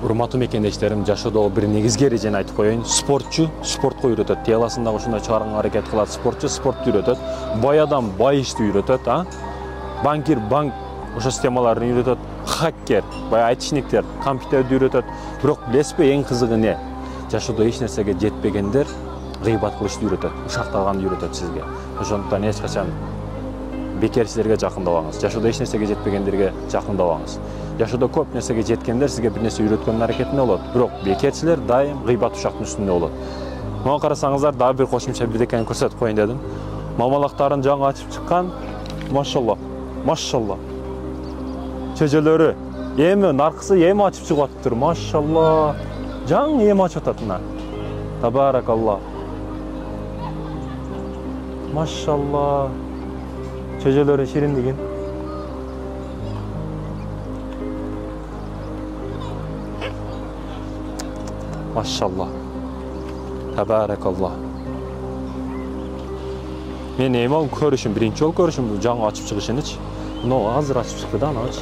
Урматтуу мекендештерим, жашоодогу бир негизги эрежени айтып коеюн. Спортчу спортко үйрөтөт. Теласын дагы ушундай чыгарганга аракет кылат. Спортчу спортты үйрөтөт. Бай адам бай ишти үйрөтөт, банкир банк ошо системаларын үйрөтөт. Хакер, баягы айтишниктер компьютерди үйрөтөт. Бирок билесизби, эң кызыгы эмне? Жашоодо эч нерсеге жетпегендер гыйбат кылышты үйрөтөт, ушакталганды үйрөтөт сизге. Ошондуктан эч качан бекерчилерге жакындабаңыз. Жашоодо эч нерсеге жетпегендерге жакындабаңыз. Жашоодо көп нерсеге жеткендер сизге бир нерсе үйрөткөн аракетинде болот. Бирок бекерчилер дайым гыйбат ушактын үстүндө болот. Мага карасаңыздар, дагы бир кошумча бирдекени көрсөтүп коеюн дедим. Мамалактарын жаңы ачып чыккан. Машалла. Машалла. Чөжөлөрү эми наркысы эми ачып чыгып атыптыр. Машалла. Жаңы эми ачып атат мына. Табаракалла. Машалла. Чөжөлөрү шириндигин. Машалла. Табаракалла. Мен эми көрүшүм, биринчи жолу көрүшүм жаңы ачып чыгышынычы. Мына азыр ачып чыкты да, аначы.